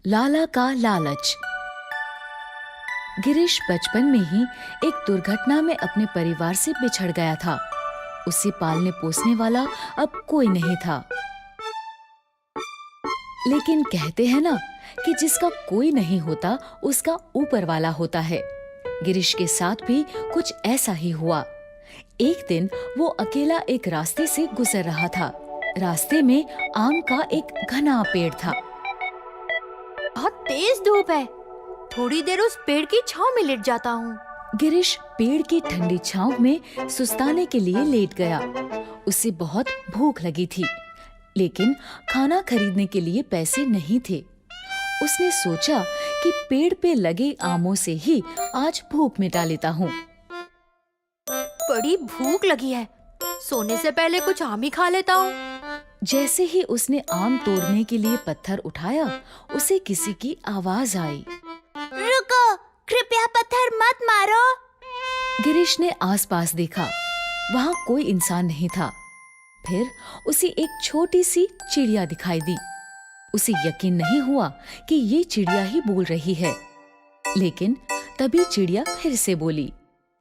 लाला का लालच। गिरीश बचपन में ही एक दुर्घटना में अपने परिवार से बिछड़ गया था। उसे पालने पोसने वाला अब कोई नहीं था। लेकिन कहते हैं ना कि जिसका कोई नहीं होता उसका ऊपर वाला होता है। गिरीश के साथ भी कुछ ऐसा ही हुआ। एक दिन वो अकेला एक रास्ते से गुजर रहा था। रास्ते में आम का एक घना पेड़ था। बहुत तेज धूप है, थोड़ी देर उस पेड़ की छांव में लेट जाता हूँ। गिरीश पेड़ की ठंडी छांव में सुस्ताने के लिए लेट गया। उसे बहुत भूख लगी थी, लेकिन खाना खरीदने के लिए पैसे नहीं थे। उसने सोचा कि पेड़ पे लगे आमों से ही आज भूख मिटा लेता हूँ। बड़ी भूख लगी है, सोने से पहले कुछ आम ही खा लेता हूँ। जैसे ही उसने आम तोड़ने के लिए पत्थर उठाया, उसे किसी की आवाज आई। रुको, कृपया पत्थर मत मारो। गिरीश ने आसपास देखा, वहाँ कोई इंसान नहीं था। फिर उसे एक छोटी सी चिड़िया दिखाई दी। उसे यकीन नहीं हुआ कि ये चिड़िया ही बोल रही है। लेकिन तभी चिड़िया फिर से बोली,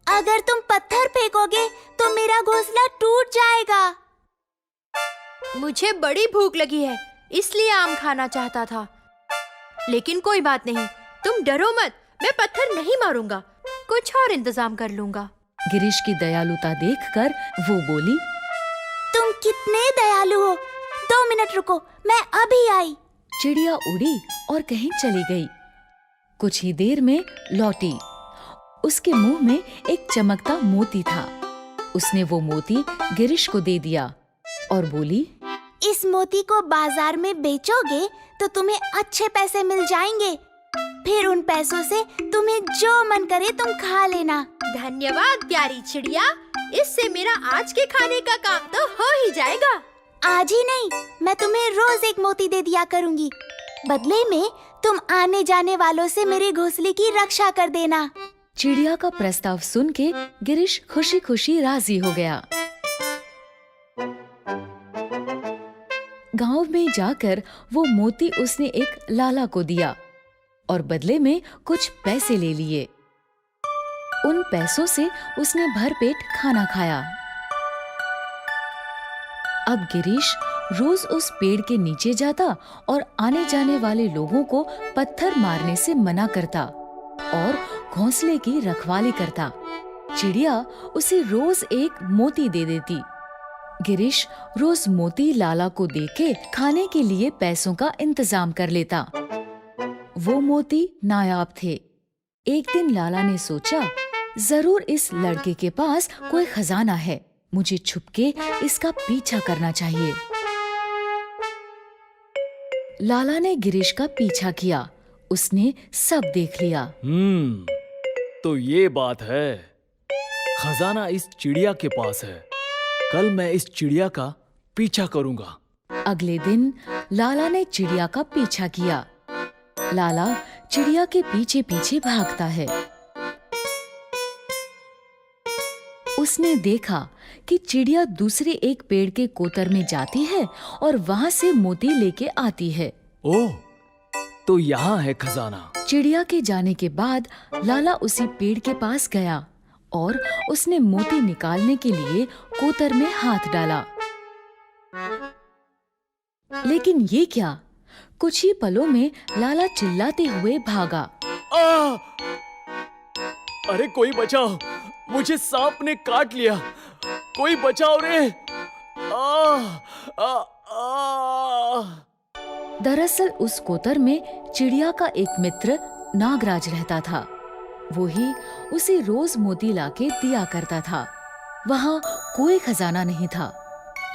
अगर तुम पत्थर फेंकोगे तो मेरा घोंसला टूट जाएगा। मुझे बड़ी भूख लगी है, इसलिए आम खाना चाहता था। लेकिन कोई बात नहीं, तुम डरो मत, मैं पत्थर नहीं मारूंगा, कुछ और इंतजाम कर लूंगा। गिरीश की दयालुता देखकर वो बोली, तुम कितने दयालु हो। 2 मिनट रुको, मैं अभी आई। चिड़िया उड़ी और कहीं चली गई। कुछ ही देर में लौटी। उसके मुंह में एक चमकता मोती था। उसने वो मोती गिरीश को दे दिया और बोली, इस मोती को बाजार में बेचोगे तो तुम्हें अच्छे पैसे मिल जाएंगे। फिर उन पैसों से तुम्हें जो मन करे तुम खा लेना। धन्यवाद प्यारी चिड़िया, इससे मेरा आज के खाने का काम तो हो ही जाएगा। आज ही नहीं, मैं तुम्हें रोज एक मोती दे दिया करूंगी। बदले में तुम आने जाने वालों से मेरे घोंसले की रक्षा कर देना। चिड़िया का प्रस्ताव सुन के गिरीश खुशी खुशी राजी हो गया। गांव में जाकर वो मोती उसने एक लाला को दिया और बदले में कुछ पैसे ले लिए। उन पैसों से उसने भरपेट खाना खाया। अब गिरीश रोज उस पेड़ के नीचे जाता और आने जाने वाले लोगों को पत्थर मारने से मना करता और घोंसले की रखवाली करता। चिड़िया उसे रोज एक मोती दे देती। गिरीश रोज मोती लाला को देके खाने के लिए पैसों का इंतजाम कर लेता। वो मोती नायाब थे। एक दिन लाला ने सोचा, जरूर इस लड़के के पास कोई खजाना है, मुझे छुपके इसका पीछा करना चाहिए। लाला ने गिरीश का पीछा किया। उसने सब देख लिया। तो ये बात है, खजाना इस चिड़िया के पास है। कल मैं इस चिड़िया का पीछा करूंगा। अगले दिन लाला ने चिड़िया का पीछा किया। लाला चिड़िया के पीछे पीछे भागता है। उसने देखा कि चिड़िया दूसरे एक पेड़ के कोतर में जाती है और वहाँ से मोती लेके आती है। ओह, तो यहाँ है खजाना। चिड़िया के जाने के बाद लाला उसी पेड़ के पास गया और उसने मोती निकालने के लिए कोतर में हाथ डाला। लेकिन ये क्या? कुछ ही पलों में लाला चिल्लाते हुए भागा। अरे कोई बचाओ, मुझे सांप ने काट लिया, कोई बचाओ रे। दरअसल उस कोतर में चिड़िया का एक मित्र नागराज रहता था। वो ही उसे रोज मोती लाके दिया करता था। वहाँ कोई खजाना नहीं था।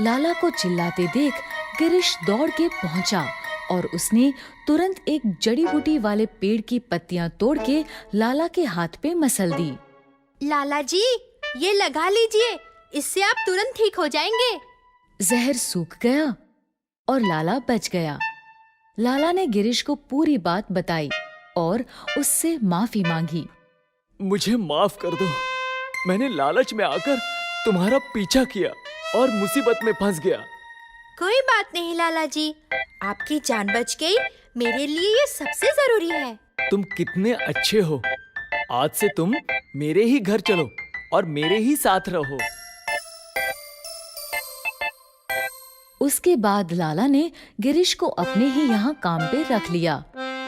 लाला को चिल्लाते देख गिरीश दौड़ के पहुंचा और उसने तुरंत एक जड़ी बूटी वाले पेड़ की पत्तियां तोड़ के लाला के हाथ पे मसल दी। लाला जी, ये लगा लीजिए, इससे आप तुरंत ठीक हो जाएंगे। जहर सूख गया और लाला बच गया। लाला ने गिरीश को पूरी बात बताई और उससे माफी मांगी। मुझे माफ कर दो, मैंने लालच में आकर तुम्हारा पीछा किया और मुसीबत में फंस गया। कोई बात नहीं लाला जी, आपकी जान बच गई, मेरे लिए ये सबसे जरूरी है। तुम कितने अच्छे हो। आज से तुम मेरे ही घर चलो और मेरे ही साथ रहो। उसके बाद लाला ने गिरीश को अपने ही यहाँ काम पे रख लिया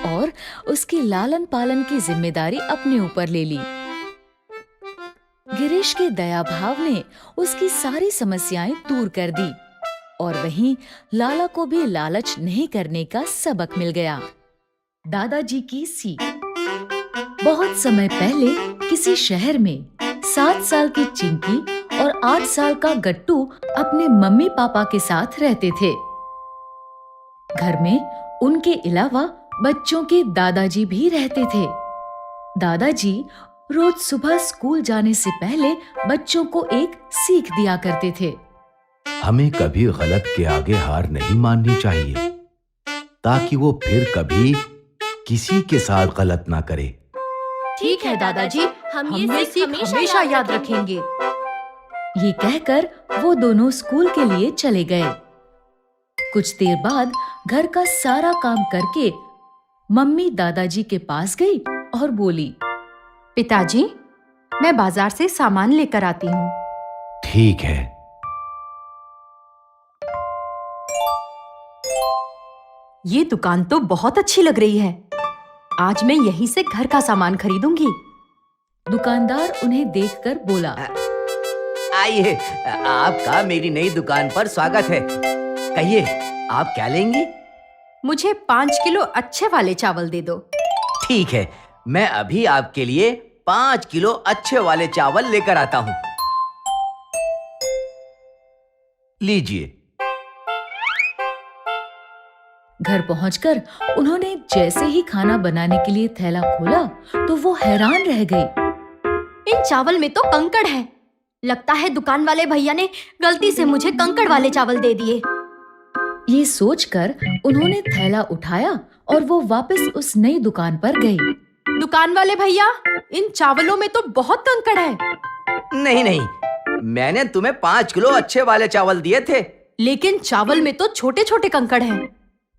और उसकी लालन पालन की जिम्मेदारी अपने ऊपर ले ली। गिरीश के दया भाव ने उसकी सारी समस्याएं दूर कर दी और वहीं लाला को भी लालच नहीं करने का सबक मिल गया। दादाजी की सीख। बहुत समय पहले किसी शहर में 7 साल की चिंकी और 8 साल का गट्टू अपने मम्मी पापा के साथ रहते थे। घर में उनके अलावा बच्चों के दादाजी भी रहते थे। दादाजी रोज सुबह स्कूल जाने से पहले बच्चों को एक सीख दिया करते थे। हमें कभी गलत के आगे हार नहीं माननी चाहिए, ताकि वो फिर कभी किसी के साथ गलत ना करे। ठीक है दादाजी, हम ये सीख हमेशा याद रखेंगे। ये कहकर वो दोनों स्कूल के लिए चले गए। कुछ देर बाद घर का सारा काम करके मम्मी दादाजी के पास गई और बोली, पिताजी, मैं बाजार से सामान लेकर आती हूँ। ठीक है। ये दुकान तो बहुत अच्छी लग रही है। आज मैं यहीं से घर का सामान खरीदूंगी। दुकानदार उन्हें देखकर बोला, आइए, आपका मेरी नई दुकान पर स्वागत है। कहिए, आप क्या लेंगी? मुझे 5 किलो अच्छे वाले चावल दे दो। ठीक है, मैं अभी आपके लिए 5 किलो अच्छे वाले चावल लेकर आता हूँ। लीजिए। घर पहुंचकर उन्होंने जैसे ही खाना बनाने के लिए थैला खोला तो वो हैरान रह गई। इन चावल में तो कंकड़ है। लगता है दुकान वाले भैया ने गलती से मुझे कंकड़ वाले चावल दे दिए। ये सोचकर उन्होंने थैला उठाया और वो वापस उस नई दुकान पर गई। दुकान वाले भैया, इन चावलों में तो बहुत कंकड़ है। नहीं नहीं, मैंने तुम्हें 5 किलो अच्छे वाले चावल दिए थे। लेकिन चावल में तो छोटे छोटे कंकड़ हैं।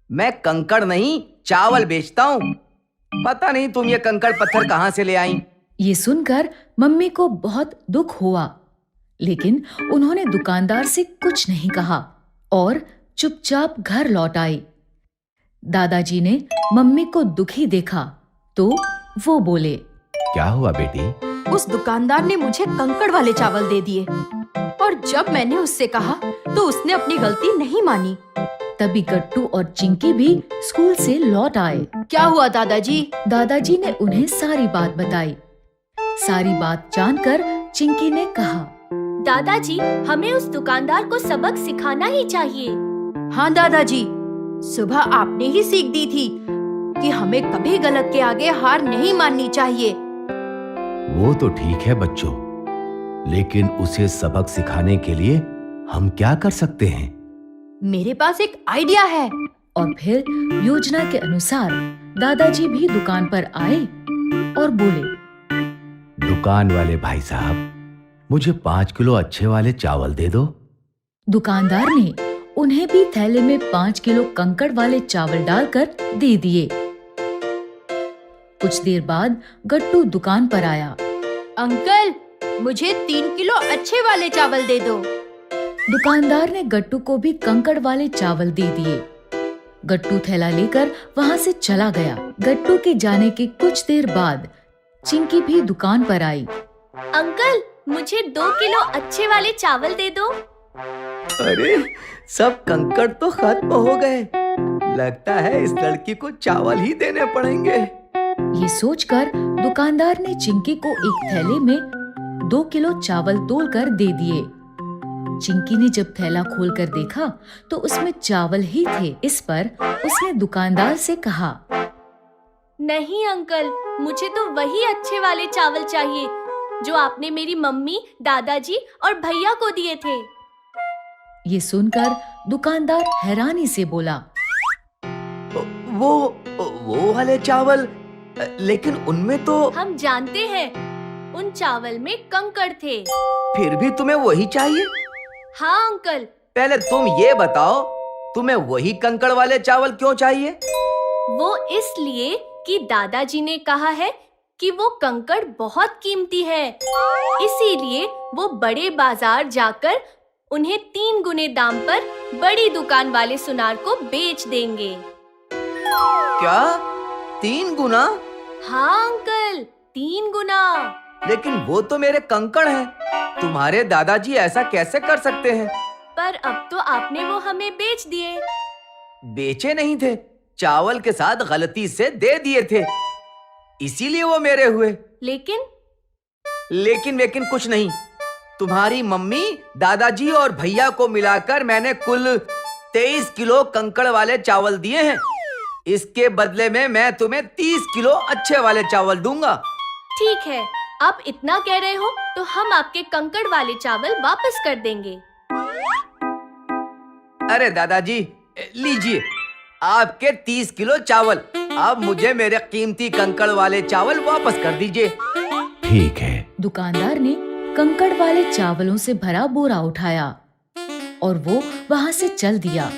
मैं कंकड़ नहीं, चावल बेचता हूँ। पता नहीं तुम ये कंकड़ पत्थर कहाँ से ले आई। ये सुनकर मम्मी को बहुत दुख हुआ, लेकिन उन्होंने दुकानदार से कुछ नहीं कहा और चुपचाप घर लौट आई। दादाजी ने मम्मी को दुखी देखा तो वो बोले, क्या हुआ बेटी? उस दुकानदार ने मुझे कंकड़ वाले चावल दे दिए और जब मैंने उससे कहा तो उसने अपनी गलती नहीं मानी। तभी गट्टू और चिंकी भी स्कूल से लौट आए। क्या हुआ दादाजी? दादाजी ने उन्हें सारी बात बताई। सारी बात जानकर चिंकी ने कहा, दादाजी, हमें उस दुकानदार को सबक सिखाना ही चाहिए। हाँ दादाजी, सुबह आपने ही सीख दी थी कि हमें कभी गलत के आगे हार नहीं माननी चाहिए। वो तो ठीक है बच्चों, लेकिन उसे सबक सिखाने के लिए हम क्या कर सकते हैं? मेरे पास एक आइडिया है। और फिर योजना के अनुसार दादाजी भी दुकान पर आए और बोले, दुकान वाले भाई साहब, मुझे 5 किलो अच्छे वाले चावल दे दो। दुकानदार ने उन्हें भी थैले में 5 किलो कंकड़ वाले चावल डालकर दे दिए। कुछ देर बाद गट्टू दुकान पर आया। अंकल, मुझे 3 किलो अच्छे वाले चावल दे दो। दुकानदार ने गट्टू को भी कंकड़ वाले चावल दे दिए। गट्टू थैला लेकर वहाँ से चला गया। गट्टू के जाने के कुछ देर बाद चिंकी भी दुकान पर आई। अंकल, मुझे 2 किलो अच्छे वाले चावल दे दो। अरे, सब कंकड़ तो खत्म हो गए। लगता है इस लड़की को चावल ही देने पड़ेंगे। ये सोचकर दुकानदार ने चिंकी को एक थैले में 2 किलो चावल तोलकर दे दिए। चिंकी ने जब थैला खोलकर देखा तो उसमें चावल ही थे। इस पर उसने दुकानदार से कहा, नहीं अंकल, मुझे तो वही अच्छे वाले चावल चाहिए जो आपने मेरी मम्मी, दादाजी और भैया को दिए थे। ये सुनकर दुकानदार हैरानी से बोला, वो वाले चावल, लेकिन उनमें तो हम जानते हैं, उन चावल में कंकड़ थे। फिर भी तुम्हें वही चाहिए? हाँ अंकल। पहले तुम ये बताओ, तुम्हें वही कंकड़ वाले चावल क्यों चाहिए? वो इसलिए कि दादाजी ने कहा है कि वो कंकड़ बहुत कीमती है, इसीलिए वो बड़े बाजार जाकर उन्हें 3 गुने दाम पर बड़ी दुकान वाले सुनार को बेच देंगे। क्या 3 गुना? हाँ अंकल, 3 गुना। लेकिन वो तो मेरे कंकड़ हैं। तुम्हारे दादाजी ऐसा कैसे कर सकते हैं? पर अब तो आपने वो हमें बेच दिए। बेचे नहीं थे, चावल के साथ गलती से दे दिए थे, इसीलिए वो मेरे हुए। लेकिन कुछ नहीं। तुम्हारी मम्मी, दादाजी और भैया को मिलाकर मैंने कुल 23 किलो कंकड़ वाले चावल दिए हैं। इसके बदले में मैं तुम्हें 30 किलो अच्छे वाले चावल दूंगा। ठीक है, आप इतना कह रहे हो तो हम आपके कंकड़ वाले चावल वापस कर देंगे। अरे दादाजी, लीजिए आपके 30 किलो चावल। अब मुझे मेरे कीमती कंकड़ वाले चावल वापस कर दीजिए। ठीक है। दुकानदार ने कंकड़ वाले चावलों से भरा बोरा उठाया और वो वहाँ से चल दिया।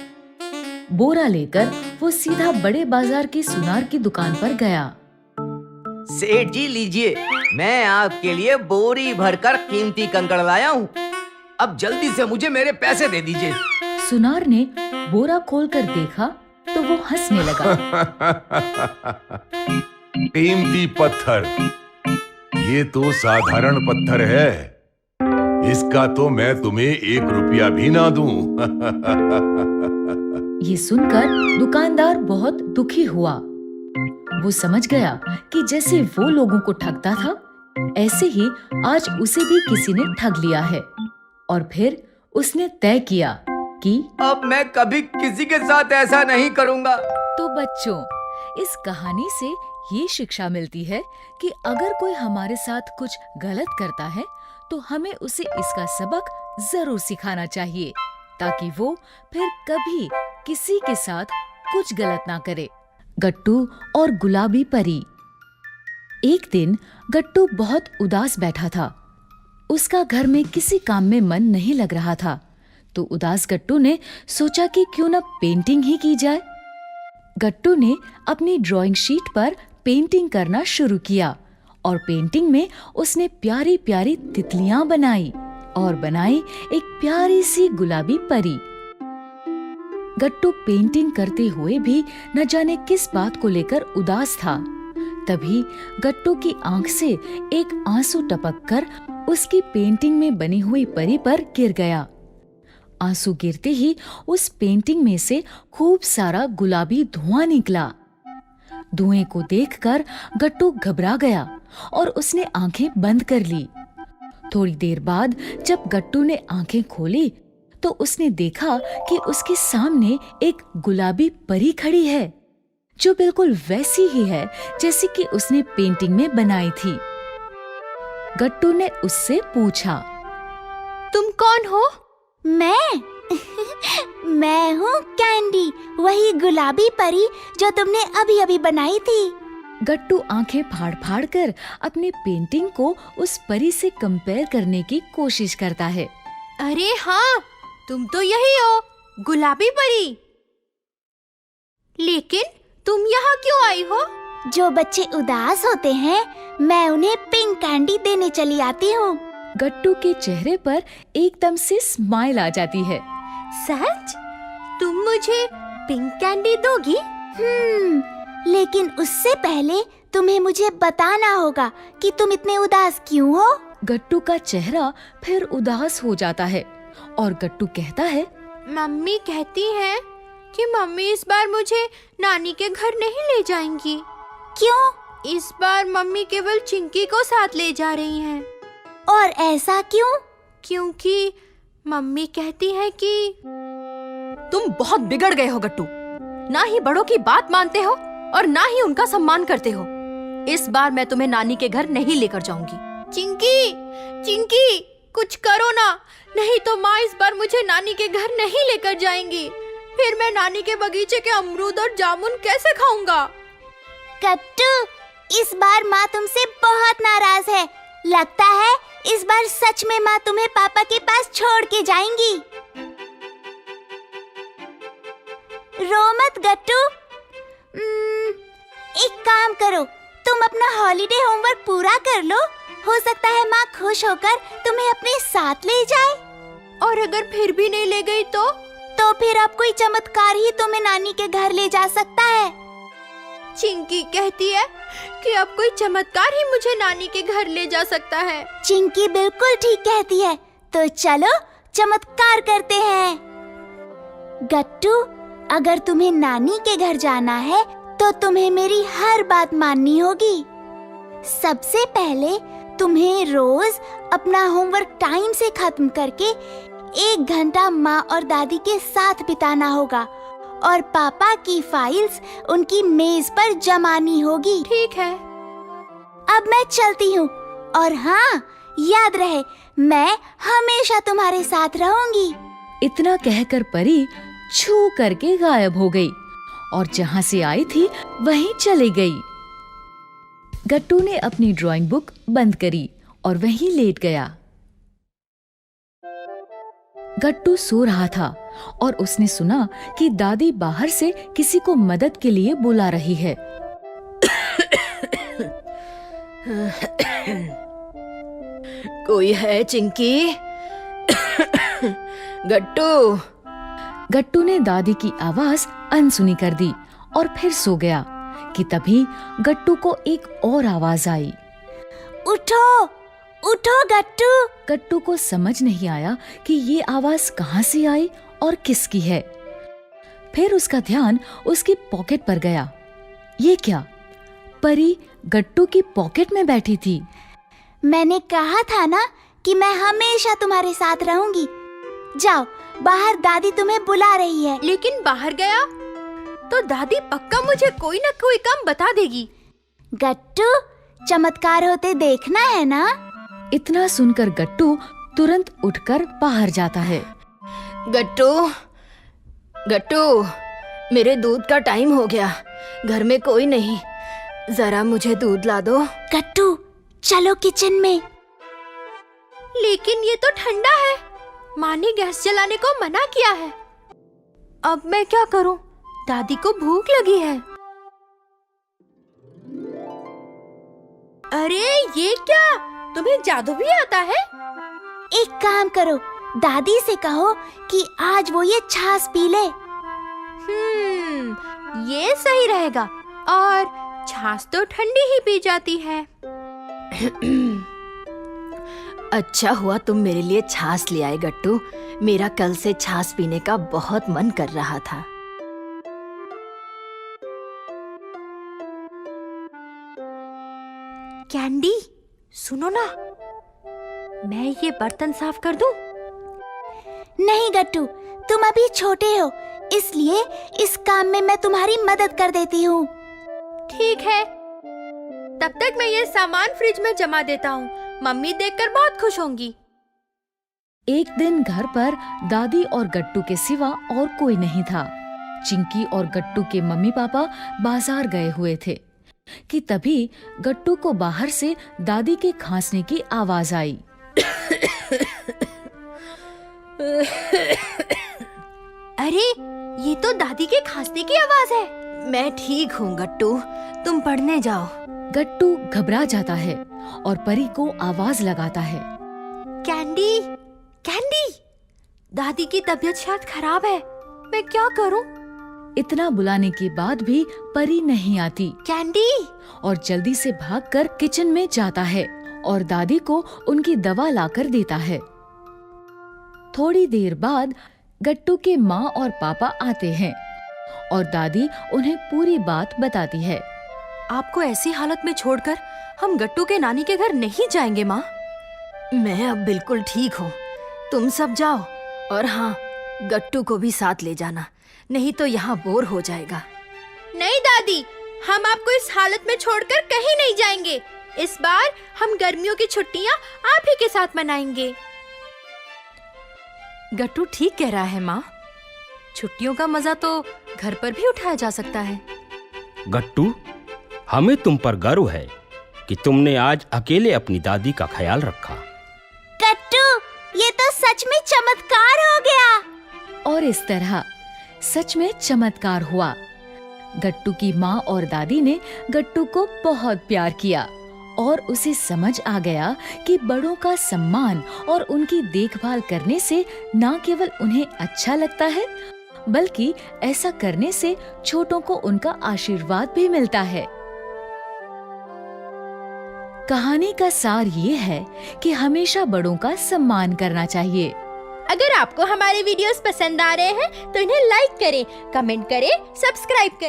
बोरा लेकर वो सीधा बड़े बाजार की सुनार की दुकान पर गया। सेठ जी लीजिए, मैं आपके लिए बोरी भरकर कीमती कंकड़ लाया हूँ। अब जल्दी से मुझे मेरे पैसे दे दीजिए। सुनार ने बोरा खोलकर देखा तो वो हंसने लगा। कीमती पत्थर, ये तो साधारण पत्थर है, इसका तो मैं तुम्हें 1 रुपया भी ना दूं। ये सुनकर दुकानदार बहुत दुखी हुआ। वो समझ गया कि जैसे वो लोगों को ठगता था, ऐसे ही आज उसे भी किसी ने ठग लिया है। और फिर उसने तय किया कि अब मैं कभी किसी के साथ ऐसा नहीं करूँगा। तो बच्चों, इस कहानी से ये शिक्षा मिलती है कि अगर कोई हमारे साथ कुछ गलत करता है तो हमें उसे इसका सबक जरूर सिखाना चाहिए, ताकि वो फिर कभी किसी के साथ कुछ गलत ना करे। गट्टू और गुलाबी परी। एक दिन गट्टू बहुत उदास बैठा था। उसका घर में किसी काम में मन नहीं लग रहा था, तो उदास गट्टू ने सोचा कि क्यों न पेंटिंग ही की जाए। गट्टू ने अपनी ड्राइंग शीट पर पेंटिंग करना शुरू किया और पेंटिंग में उसने प्यारी प्यारी तितलियां बनाई और बनाई एक प्यारी सी गुलाबी परी। गट्टू पेंटिंग करते हुए भी न जाने किस बात को लेकर उदास था। तभी गट्टू की आंख से एक आंसू टपककर उसकी पेंटिंग में बनी हुई परी पर गिर गया। आंसू गिरते ही उस पेंटिंग में से खूब सारा गुलाबी धुआं निकला। धुएं को देखकर गट्टू घबरा गया और उसने आंखें बंद कर ली। थोड़ी देर बाद जब गट्टू ने आंखें खोली तो उसने देखा कि उसके सामने एक गुलाबी परी खड़ी है, जो बिल्कुल वैसी ही है जैसी कि उसने पेंटिंग में बनाई थी। गट्टू ने उससे पूछा, तुम कौन हो? मैं हूँ कैंडी, वही गुलाबी परी जो तुमने अभी अभी बनाई थी। गट्टू आंखें फाड़ फाड़ कर अपने पेंटिंग को उस परी से कंपेयर करने की कोशिश करता है। अरे हाँ, तुम तो यही हो, गुलाबी परी। लेकिन तुम यहाँ क्यों आई हो? जो बच्चे उदास होते हैं, मैं उन्हें पिंक कैंडी देने चली आती हूँ। गट्टू के चेहरे पर एकदम से स्माइल आ जाती है। सच? तुम मुझे पिंक कैंडी दोगी? लेकिन उससे पहले तुम्हें मुझे बताना होगा कि तुम इतने उदास क्यों हो। गट्टू का चेहरा फिर उदास हो जाता है और गट्टू कहता है, मम्मी कहती हैं कि मम्मी इस बार मुझे नानी के घर नहीं ले जाएंगी। क्यों? इस बार मम्मी केवल चिंकी को साथ ले जा रही हैं। और ऐसा क्यों? क्योंकि मम्मी कहती है कि तुम बहुत बिगड़ गए हो गट्टू। ना ही बड़ों की बात मानते हो और ना ही उनका सम्मान करते हो। इस बार मैं तुम्हें नानी के घर नहीं लेकर जाऊंगी। चिंकी, चिंकी, कुछ करो ना, नहीं तो माँ इस बार मुझे नानी के घर नहीं लेकर जाएंगी। फिर मैं नानी के बगीचे के अमरूद और जामुन कैसे खाऊंगा? गट्टू, इस बार माँ तुमसे बहुत नाराज है। लगता है इस बार सच में माँ तुम्हें पापा के पास छोड़ के जाएंगी। रो मत गट्टू। एक काम करो, तुम अपना हॉलीडे होमवर्क पूरा कर लो। हो सकता है माँ खुश होकर तुम्हें अपने साथ ले जाए। और अगर फिर भी नहीं ले गई तो फिर अब कोई चमत्कार ही तुम्हें नानी के घर ले जा सकता है। चिंकी कहती है कि अब कोई चमत्कार ही मुझे नानी के घर ले जा सकता है। चिंकी बिल्कुल ठीक कहती है, तो चलो चमत्कार करते हैं। गट्टू, अगर तुम्हें नानी के घर जाना है तो तुम्हें मेरी हर बात माननी होगी। सबसे पहले तुम्हें रोज अपना होमवर्क टाइम से खत्म करके 1 घंटा माँ और दादी के साथ बिताना होगा और पापा की फाइल्स उनकी मेज पर जमानी होगी। ठीक है। अब मैं चलती हूँ, और हाँ, याद रहे मैं हमेशा तुम्हारे साथ रहूंगी। इतना कहकर परी छू करके गायब हो गई और जहाँ से आई थी वहीं चली गई। गट्टू ने अपनी ड्राइंग बुक बंद करी और वहीं लेट गया। गट्टू सो रहा था और उसने सुना कि दादी बाहर से किसी को मदद के लिए बुला रही है। कोई है चिंकी? गट्टू। गट्टू ने दादी की आवाज अनसुनी कर दी और फिर सो गया कि तभी गट्टू को एक और आवाज आई। उठो, उठो गट्टू। गट्टू को समझ नहीं आया कि ये आवाज कहाँ से आई और किसकी है। फिर उसका ध्यान उसकी पॉकेट पर गया। ये क्या? परी गट्टू की पॉकेट में बैठी थी। मैंने कहा था ना कि मैं हमेशा तुम्हारे साथ रहूंगी। जाओ, बाहर दादी तुम्हें बुला रही है। लेकिन बाहर गया तो दादी पक्का मुझे कोई ना कोई काम बता देगी। गट्टू, चमत्कार होते देखना है ना? इतना सुनकर गट्टू तुरंत उठकर बाहर जाता है। गट्टू, गट्टू, मेरे दूध का टाइम हो गया। घर में कोई नहीं, जरा मुझे दूध ला दो। गट्टू, चलो किचन में। लेकिन ये तो ठंडा है। माँ ने गैस जलाने को मना किया है। अब मैं क्या करूं? दादी को भूख लगी है। अरे ये क्या? तुम्हें जादू भी आता है? एक काम करो, दादी से कहो कि आज वो ये छाछ पी ले। ये सही रहेगा। और छाछ तो ठंडी ही पी जाती है। अच्छा हुआ तुम मेरे लिए छाछ ले आए गट्टू। मेरा कल से छाछ पीने का बहुत मन कर रहा था। कैंडी, सुनो ना, मैं ये बर्तन साफ कर दूं? नहीं गट्टू, तुम अभी छोटे हो, इसलिए इस काम में मैं तुम्हारी मदद कर देती हूँ। ठीक है, तब तक मैं ये सामान फ्रिज में जमा देता हूँ। मम्मी देखकर बहुत खुश होंगी। एक दिन घर पर दादी और गट्टू के सिवा और कोई नहीं था। चिंकी और गट्टू के मम्मी पापा बाजार गए हुए थे कि तभी गट्टू को बाहर से दादी के खांसने की आवाज आई। अरे, ये तो दादी के खांसने की आवाज है। मैं ठीक हूँ गट्टू, तुम पढ़ने जाओ। गट्टू घबरा जाता है और परी को आवाज लगाता है। कैंडी, कैंडी, दादी की तबीयत शायद खराब है। मैं क्या करूं? इतना बुलाने के बाद भी परी नहीं आती। कैंडी! और जल्दी से भागकर किचन में जाता है और दादी को उनकी दवा लाकर देता है। थोड़ी देर बाद गट्टू के माँ और पापा आते हैं और दादी उन्हें पूरी बात बताती है। आपको ऐसी हालत में छोड़कर हम गट्टू के नानी के घर नहीं जाएंगे माँ। मैं अब बिल्कुल ठीक हूँ, तुम सब जाओ। और हाँ, गट्टू को भी साथ ले जाना, नहीं तो यहाँ बोर हो जाएगा। नहीं दादी, हम आपको इस हालत में छोड़कर कहीं नहीं जाएंगे। इस बार हम गर्मियों की छुट्टियाँ आप ही के साथ मनाएंगे। गट्टू ठीक कह रहा है माँ, छुट्टियों का मजा तो घर पर भी उठाया जा सकता है। गट्टू, हमें तुम पर गर्व है कि तुमने आज अकेले अपनी दादी का ख्याल रखा। गट्टू, ये तो सच में चमत्कार हो गया। और इस तरह सच में चमत्कार हुआ। गट्टू की माँ और दादी ने गट्टू को बहुत प्यार किया और उसे समझ आ गया कि बड़ों का सम्मान और उनकी देखभाल करने से न केवल उन्हें अच्छा लगता है, बल्कि ऐसा करने से छोटों को उनका आशीर्वाद भी मिलता है। कहानी का सार ये है कि हमेशा बड़ों का सम्मान करना चाहिए। अगर आपको हमारे वीडियोस पसंद आ रहे हैं तो इन्हें लाइक करें, कमेंट करें, सब्सक्राइब करें।